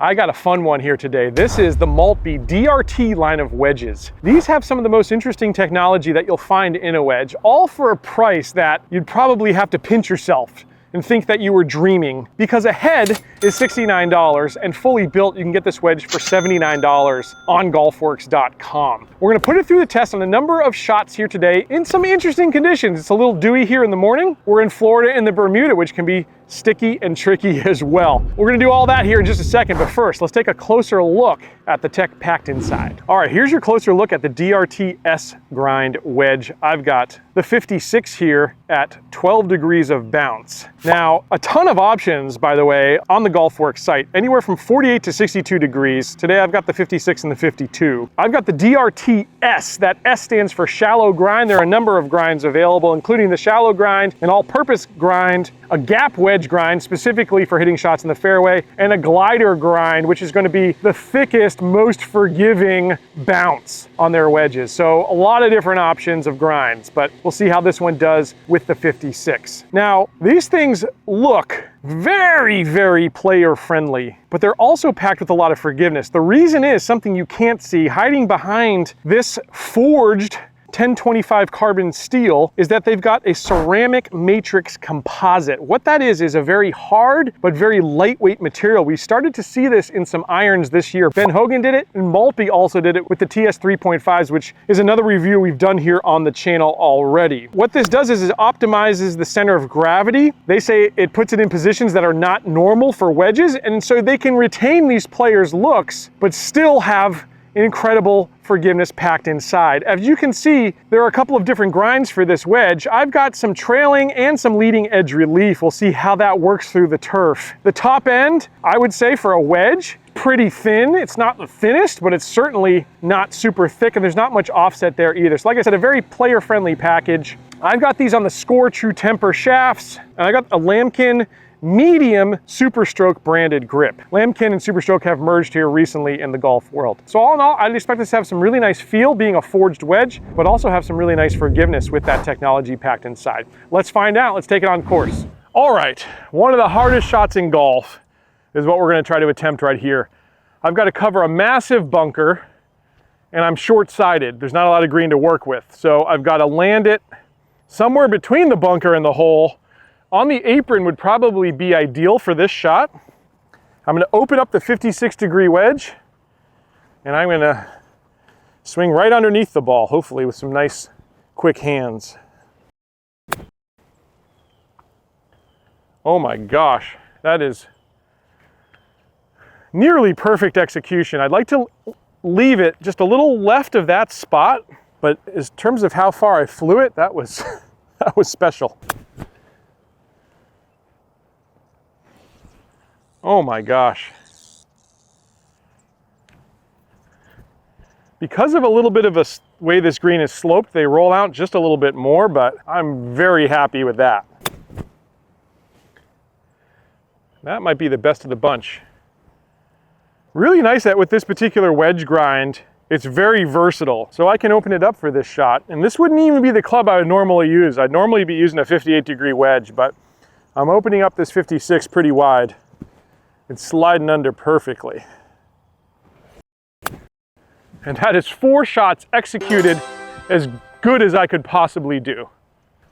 I got a fun one here today. This is the Maltby DRT line of wedges. These have some of the most interesting technology that you'll find in a wedge, all for a price that you'd probably have to pinch yourself and think that you were dreaming, because a head is $69 and fully built you can get this wedge for $79 on golfworks.com. We're gonna put it through the test on a number of shots here today in some interesting conditions. It's a little dewy here in the morning. We're in Florida in the Bermuda, which can be sticky and tricky as well. We're gonna do all that here in just a second, but first, let's take a closer look at the tech packed inside. All right, here's your closer look at the DRT S grind wedge. I've got the 56 here at 12 degrees of bounce. Now, a ton of options, by the way, on the GolfWorks site, anywhere from 48 to 62 degrees. Today, I've got the 56 and the 52. I've got the DRT S. That S stands for shallow grind. There are a number of grinds available, including the shallow grind, an all-purpose grind, a gap wedge grind specifically for hitting shots in the fairway, and a glider grind, which is going to be the thickest, most forgiving bounce on their wedges. So a lot of different options of grinds, but we'll see how this one does with the 56. Now, these things look very, very player friendly, but they're also packed with a lot of forgiveness. The reason is something you can't see hiding behind this forged 1025 carbon steel is that they've got a ceramic matrix composite. What that is a very hard but very lightweight material. We started to see this in some irons this year. Ben Hogan did it, and Maltby also did it with the TS 3.5s, which is another review we've done here on the channel already. What this does is it optimizes the center of gravity. They say it puts it in positions that are not normal for wedges, and so they can retain these players' looks but still have incredible forgiveness packed inside. As you can see, there are a couple of different grinds for this wedge. I've got some trailing and some leading edge relief. We'll see how that works through the turf. The top end, I would say for a wedge, pretty thin. It's not the thinnest, but it's certainly not super thick, and there's not much offset there either. So like I said, a very player-friendly package. I've got these on the Score True Temper shafts, and I got a Lambkin medium Superstroke branded grip. Lambkin and Superstroke have merged here recently in the golf world. So all in all, I'd expect this to have some really nice feel being a forged wedge, but also have some really nice forgiveness with that technology packed inside. Let's find out. Let's take it on course. All right, one of the hardest shots in golf is what we're going to try to attempt right here. I've got to cover a massive bunker, and I'm short-sighted. There's not a lot of green to work with, so I've got to land it somewhere between the bunker and the hole. On the apron would probably be ideal for this shot. I'm going to open up the 56-degree wedge, and I'm going to swing right underneath the ball, hopefully with some nice, quick hands. Oh my gosh, that is nearly perfect execution. I'd like to leave it just a little left of that spot, but in terms of how far I flew it, that was, that was special. Oh my gosh. Because of a little bit of a way this green is sloped, they roll out just a little bit more, but I'm very happy with that. That might be the best of the bunch. Really nice that with this particular wedge grind, it's very versatile. So I can open it up for this shot, and this wouldn't even be the club I would normally use. I'd normally be using a 58-degree wedge, but I'm opening up this 56 pretty wide. It's sliding under perfectly. And that is 4 shots executed as good as I could possibly do.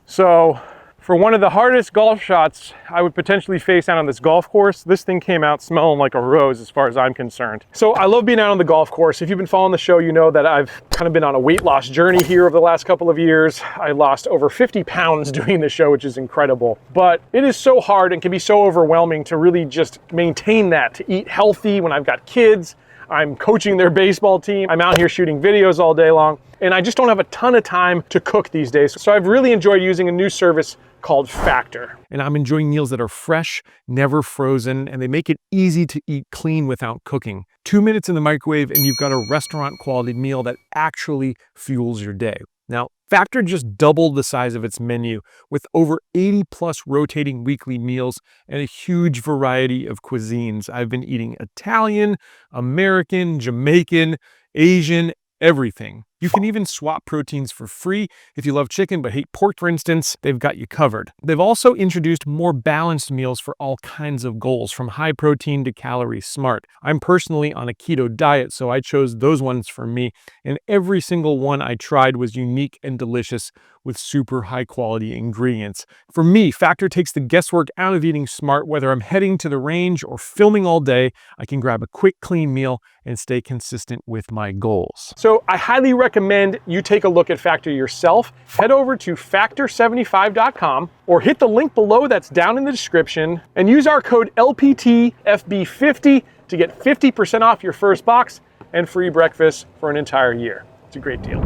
So for one of the hardest golf shots I would potentially face out on this golf course, this thing came out smelling like a rose as far as I'm concerned. So I love being out on the golf course. If you've been following the show, you know that I've kind of been on a weight loss journey here over the last couple of years. I lost over 50 pounds doing the show, which is incredible. But it is so hard and can be so overwhelming to really just maintain that, to eat healthy when I've got kids. I'm coaching their baseball team. I'm out here shooting videos all day long, and I just don't have a ton of time to cook these days. So I've really enjoyed using a new service called Factor. And I'm enjoying meals that are fresh, never frozen, and they make it easy to eat clean without cooking. 2 minutes in the microwave and you've got a restaurant quality meal that actually fuels your day. Now, Factor just doubled the size of its menu with over 80 plus rotating weekly meals and a huge variety of cuisines. I've been eating Italian, American, Jamaican, Asian, everything. You can even swap proteins for free. If you love chicken but hate pork, for instance, they've got you covered. They've also introduced more balanced meals for all kinds of goals, from high protein to calorie smart. I'm personally on a keto diet, so I chose those ones for me, and every single one I tried was unique and delicious with super high quality ingredients. For me, Factor takes the guesswork out of eating smart. Whether I'm heading to the range or filming all day, I can grab a quick, clean meal and stay consistent with my goals. So I highly recommend you take a look at Factor yourself. Head over to factor75.com or hit the link below that's down in the description and use our code LPTFB50 to get 50% off your first box and free breakfast for an entire year. It's a great deal.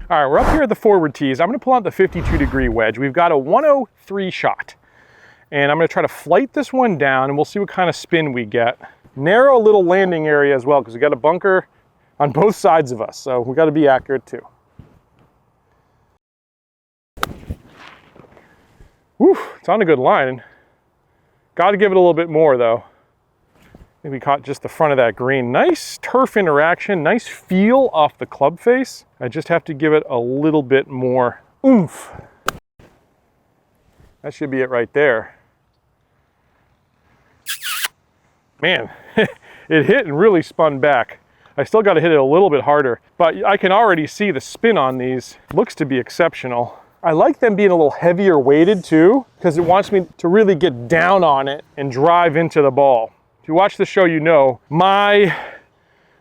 All right, we're up here at the forward tees. I'm gonna pull out the 52-degree wedge. We've got a 103 shot. And I'm gonna try to flight this one down and we'll see what kind of spin we get. Narrow little landing area as well, because we got a bunker on both sides of us. So we gotta be accurate too. Whew, it's on a good line. Gotta give it a little bit more though. I think we caught just the front of that green. Nice turf interaction, nice feel off the club face. I just have to give it a little bit more oomph. That should be it right there. Man, it hit and really spun back. I still got to hit it a little bit harder, but I can already see the spin on these. Looks to be exceptional. I like them being a little heavier weighted too, because it wants me to really get down on it and drive into the ball. If you watch the show, you know, my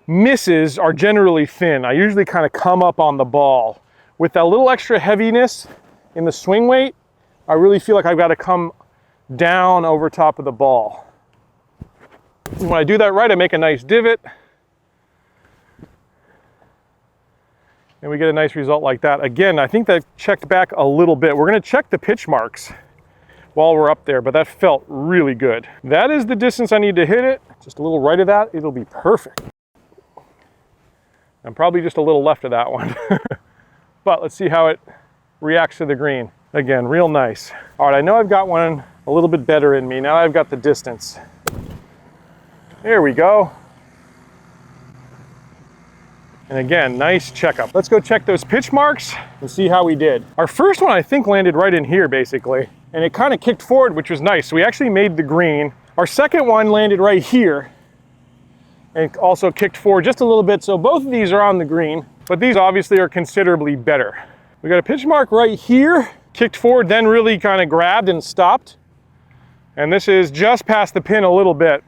misses are generally thin. I usually kind of come up on the ball. With that little extra heaviness in the swing weight, I really feel like I've got to come down over top of the ball. When I do that right, I make a nice divot. And we get a nice result like that. Again, I think that checked back a little bit. We're gonna check the pitch marks while we're up there, but that felt really good. That is the distance I need to hit it. Just a little right of that, it'll be perfect. I'm probably just a little left of that one. But let's see how it reacts to the green. Again, real nice. All right, I know I've got one a little bit better in me. Now I've got the distance. There we go. And again, nice checkup. Let's go check those pitch marks and see how we did. Our first one, I think, landed right in here, basically. And it kind of kicked forward, which was nice. So we actually made the green. Our second one landed right here and also kicked forward just a little bit. So both of these are on the green, but these obviously are considerably better. We got a pitch mark right here, kicked forward, then really kind of grabbed and stopped. And this is just past the pin a little bit.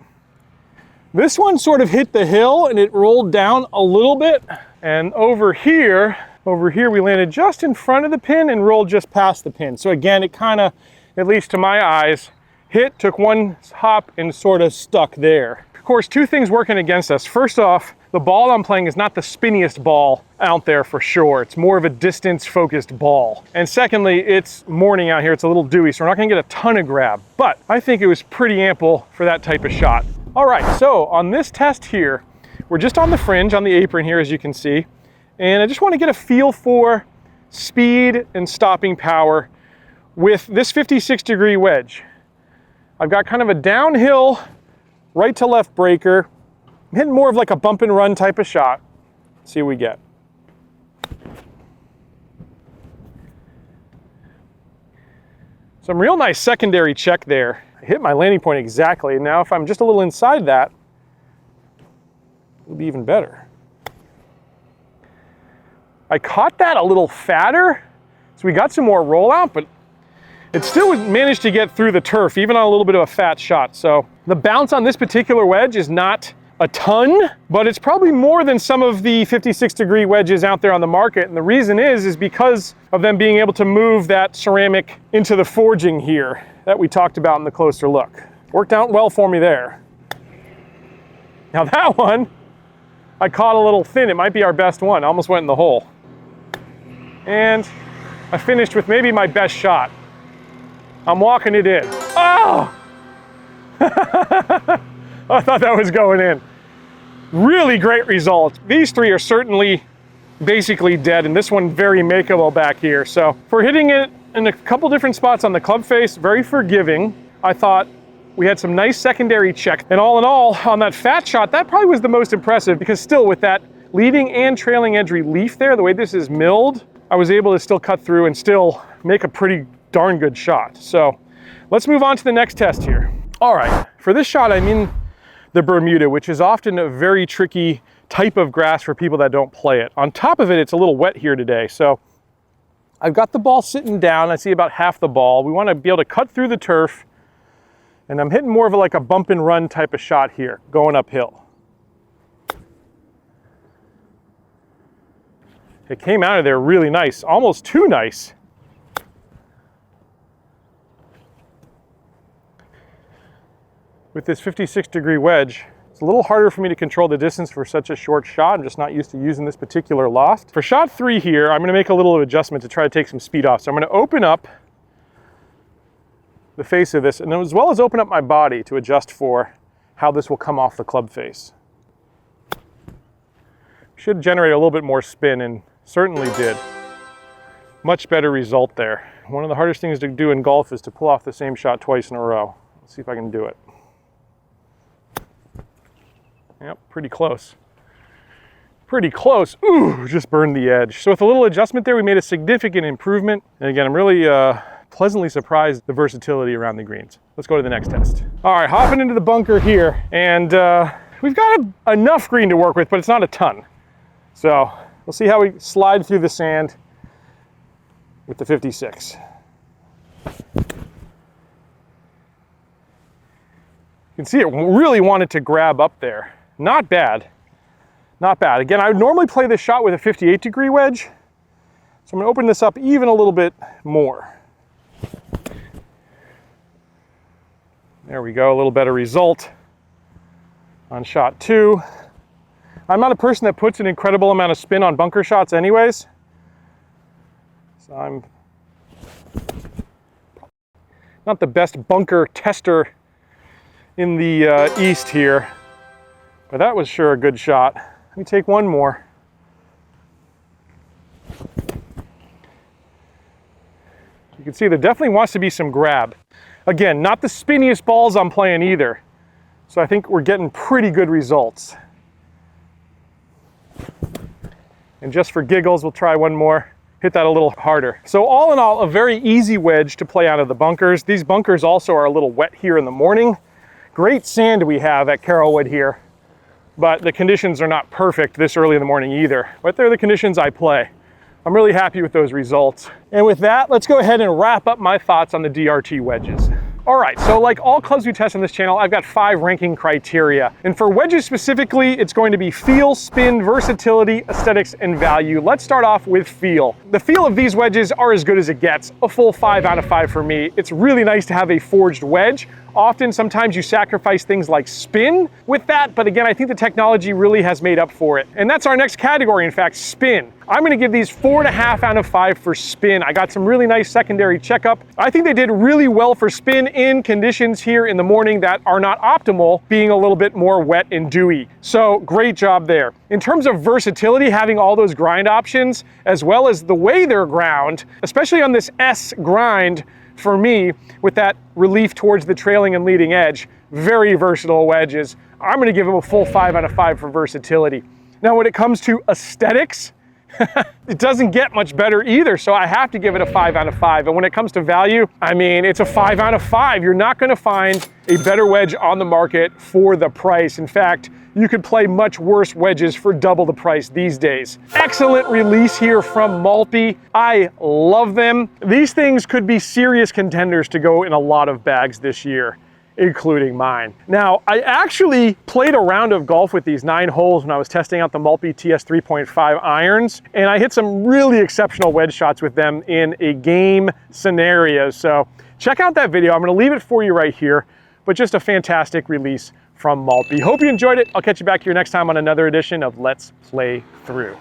This one sort of hit the hill and it rolled down a little bit. And over here we landed just in front of the pin and rolled just past the pin. So again, it kind of, at least to my eyes, hit, took one hop and sort of stuck there. Of course, two things working against us. First off, the ball I'm playing is not the spinniest ball out there for sure. It's more of a distance-focused ball. And secondly, it's morning out here. It's a little dewy, so we're not gonna get a ton of grab. But I think it was pretty ample for that type of shot. All right, so on this test here, we're just on the fringe, on the apron here, as you can see. And I just want to get a feel for speed and stopping power with this 56-degree wedge. I've got kind of a downhill, right to left breaker. I'm hitting more of like a bump and run type of shot. Let's see what we get. Some real nice secondary check there. I hit my landing point exactly. Now if I'm just a little inside that, it'll be even better. I caught that a little fatter, so we got some more rollout, but it still managed to get through the turf, even on a little bit of a fat shot. So the bounce on this particular wedge is not a ton, but it's probably more than some of the 56-degree wedges out there on the market. And the reason is because of them being able to move that ceramic into the forging here that we talked about in the closer look. Worked out well for me there. Now that one, I caught a little thin. It might be our best one. I almost went in the hole. And I finished with maybe my best shot. I'm walking it in. Oh! I thought that was going in. Really great result. These three are certainly basically dead, and this one very makeable back here. So for hitting it in a couple different spots on the club face, very forgiving. I thought we had some nice secondary checks. And all in all, on that fat shot, that probably was the most impressive, because still with that leading and trailing edge relief there. The way this is milled, I was able to still cut through and still make a pretty darn good shot. So let's move on to the next test here. All right, for this shot, I'm in the Bermuda, which is often a very tricky type of grass for people that don't play it. On top of it, it's a little wet here today. So I've got the ball sitting down. I see about half the ball. We want to be able to cut through the turf. And I'm hitting more of like a bump and run type of shot here, going uphill. It came out of there really nice, almost too nice. With this 56-degree wedge, it's a little harder for me to control the distance for such a short shot. I'm just not used to using this particular loft. For shot 3 here, I'm gonna make a little adjustment to try to take some speed off. So I'm gonna open up the face of this, and as well as open up my body to adjust for how this will come off the club face. Should generate a little bit more spin, and certainly did. Much better result there. One of the hardest things to do in golf is to pull off the same shot twice in a row. Let's see if I can do it. Yep, pretty close. Pretty close. Ooh, just burned the edge. So with a little adjustment there, we made a significant improvement. And again, I'm really pleasantly surprised the versatility around the greens. Let's go to the next test. All right, hopping into the bunker here, and we've got enough green to work with, but it's not a ton. So we'll see how we slide through the sand with the 56. You can see it really wanted to grab up there. Not bad, not bad. Again, I would normally play this shot with a 58-degree wedge. So I'm gonna open this up even a little bit more. There we go, a little better result on shot 2. I'm not a person that puts an incredible amount of spin on bunker shots anyways. So I'm not the best bunker tester in the East here, but that was sure a good shot. Let me take one more. You can see there definitely wants to be some grab. Again, not the spinniest balls I'm playing either. So I think we're getting pretty good results. And just for giggles, we'll try one more. Hit that a little harder. So all in all, a very easy wedge to play out of the bunkers. These bunkers also are a little wet here in the morning. Great sand we have at Carrollwood here, but the conditions are not perfect this early in the morning either. But they're the conditions I play. I'm really happy with those results. And with that, let's go ahead and wrap up my thoughts on the DRT wedges. All right, so like all clubs we test on this channel, I've got 5 ranking criteria. And for wedges specifically, it's going to be feel, spin, versatility, aesthetics, and value. Let's start off with feel. The feel of these wedges are as good as it gets. A full 5 out of 5 for me. It's really nice to have a forged wedge. Often, sometimes you sacrifice things like spin with that, but again, I think the technology really has made up for it. And that's our next category, in fact, spin. I'm gonna give these 4.5 out of 5 for spin. I got some really nice secondary checkup. I think they did really well for spin in conditions here in the morning that are not optimal, being a little bit more wet and dewy. So great job there. In terms of versatility, having all those grind options, as well as the way they're ground, especially on this S grind, for me, with that relief towards the trailing and leading edge, very versatile wedges. I'm gonna give them a full 5 out of 5 for versatility. Now, when it comes to aesthetics, it doesn't get much better either, so I have to give it a 5 out of 5. And when it comes to value, I mean, it's a 5 out of 5. You're not gonna find a better wedge on the market for the price. In fact, you could play much worse wedges for double the price these days. Excellent release here from Maltby. I love them. These things could be serious contenders to go in a lot of bags this year, including mine. Now, I actually played a round of golf with these 9 holes when I was testing out the Maltby TS 3.5 irons, and I hit some really exceptional wedge shots with them in a game scenario. So check out that video. I'm gonna leave it for you right here, but just a fantastic release from Maltby. Hope you enjoyed it. I'll catch you back here next time on another edition of Let's Play Through.